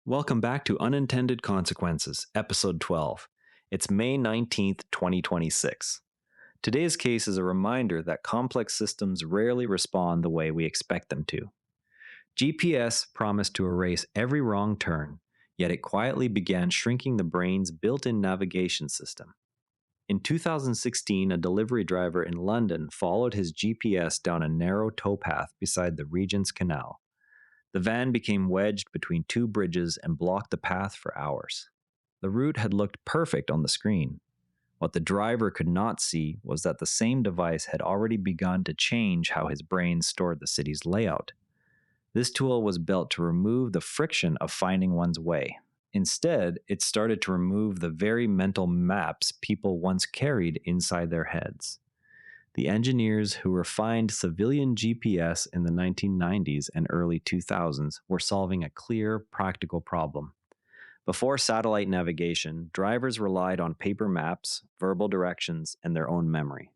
Welcome back to Unintended Consequences, Episode 12. It's May 19th, 2026. Today's case is a reminder that complex systems rarely respond the way we expect them to. GPS promised to erase every wrong turn, yet it quietly began shrinking the brain's built-in navigation system. In 2016, a delivery driver in London followed his GPS down a narrow towpath beside the Regent's Canal. The van became wedged between two bridges and blocked the path for hours. The route had looked perfect on the screen. What the driver could not see was that the same device had already begun to change how his brain stored the city's layout. This tool was built to remove the friction of finding one's way. Instead, it started to remove the very mental maps people once carried inside their heads. The engineers who refined civilian GPS in the 1990s and early 2000s were solving a clear, practical problem. Before satellite navigation, drivers relied on paper maps, verbal directions, and their own memory.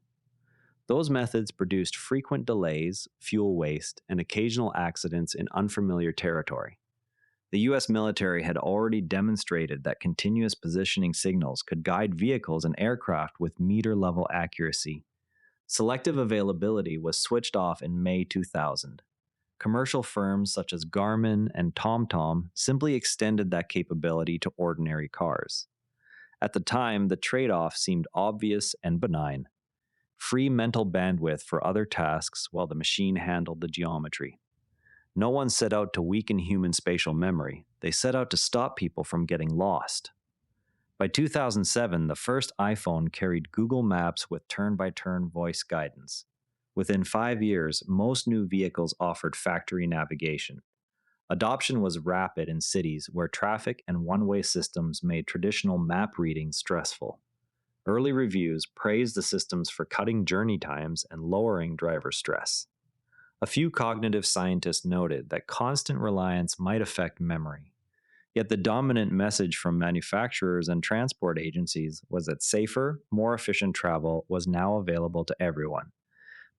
Those methods produced frequent delays, fuel waste, and occasional accidents in unfamiliar territory. The US military had already demonstrated that continuous positioning signals could guide vehicles and aircraft with meter-level accuracy. Selective availability was switched off in May 2000. Commercial firms such as Garmin and TomTom simply extended that capability to ordinary cars. At the time, the trade-off seemed obvious and benign. Free mental bandwidth for other tasks while the machine handled the geometry. No one set out to weaken human spatial memory. They set out to stop people from getting lost. By 2007, the first iPhone carried Google Maps with turn-by-turn voice guidance. Within 5 years, most new vehicles offered factory navigation. Adoption was rapid in cities where traffic and one-way systems made traditional map reading stressful. Early reviews praised the systems for cutting journey times and lowering driver stress. A few cognitive scientists noted that constant reliance might affect memory. Yet the dominant message from manufacturers and transport agencies was that safer, more efficient travel was now available to everyone.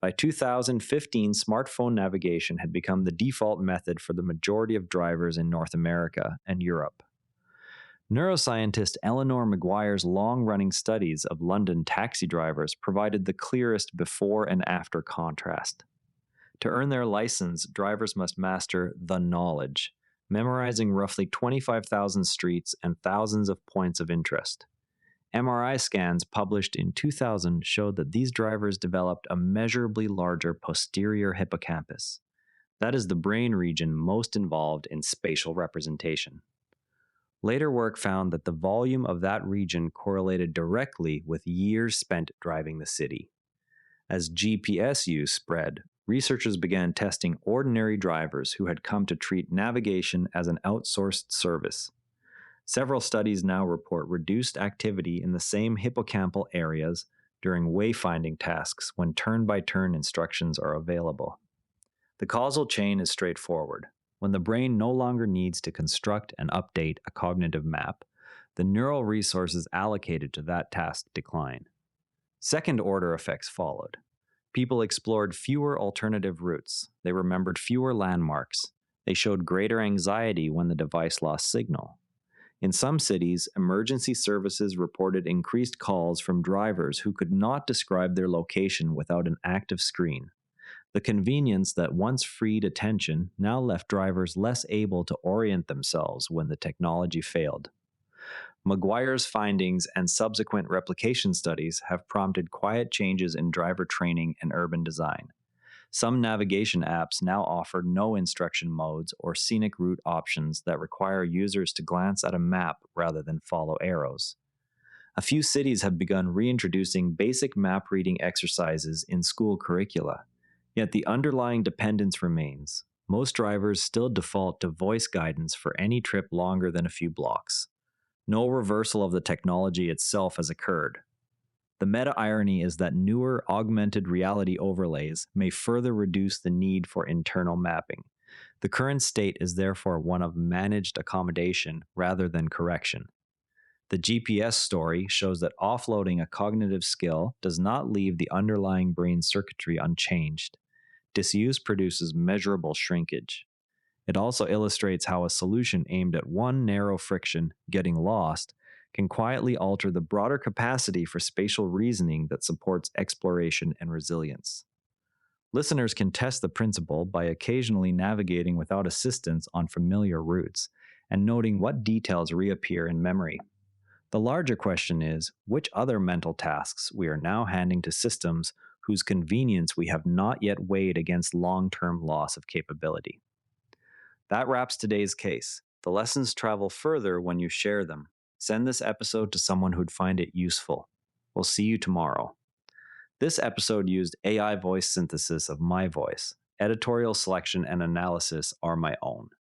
By 2015, smartphone navigation had become the default method for the majority of drivers in North America and Europe. Neuroscientist Eleanor Maguire's long-running studies of London taxi drivers provided the clearest before and after contrast. To earn their license, drivers must master the knowledge, memorizing roughly 25,000 streets and thousands of points of interest. MRI scans published in 2000 showed that these drivers developed a measurably larger posterior hippocampus. That is the brain region most involved in spatial representation. Later work found that the volume of that region correlated directly with years spent driving the city. As GPS use spread, researchers began testing ordinary drivers who had come to treat navigation as an outsourced service. Several studies now report reduced activity in the same hippocampal areas during wayfinding tasks when turn-by-turn instructions are available. The causal chain is straightforward. When the brain no longer needs to construct and update a cognitive map, the neural resources allocated to that task decline. Second-order effects followed. People explored fewer alternative routes. They remembered fewer landmarks. They showed greater anxiety when the device lost signal. In some cities, emergency services reported increased calls from drivers who could not describe their location without an active screen. The convenience that once freed attention now left drivers less able to orient themselves when the technology failed. Maguire's findings and subsequent replication studies have prompted quiet changes in driver training and urban design. Some navigation apps now offer no instruction modes or scenic route options that require users to glance at a map rather than follow arrows. A few cities have begun reintroducing basic map reading exercises in school curricula, yet the underlying dependence remains. Most drivers still default to voice guidance for any trip longer than a few blocks. No reversal of the technology itself has occurred. The meta-irony is that newer augmented reality overlays may further reduce the need for internal mapping. The current state is therefore one of managed accommodation rather than correction. The GPS story shows that offloading a cognitive skill does not leave the underlying brain circuitry unchanged. Disuse produces measurable shrinkage. It also illustrates how a solution aimed at one narrow friction, getting lost, can quietly alter the broader capacity for spatial reasoning that supports exploration and resilience. Listeners can test the principle by occasionally navigating without assistance on familiar routes and noting what details reappear in memory. The larger question is which other mental tasks we are now handing to systems whose convenience we have not yet weighed against long term loss of capability. That wraps today's case. The lessons travel further when you share them. Send this episode to someone who'd find it useful. We'll see you tomorrow. This episode used AI voice synthesis of my voice. Editorial selection and analysis are my own.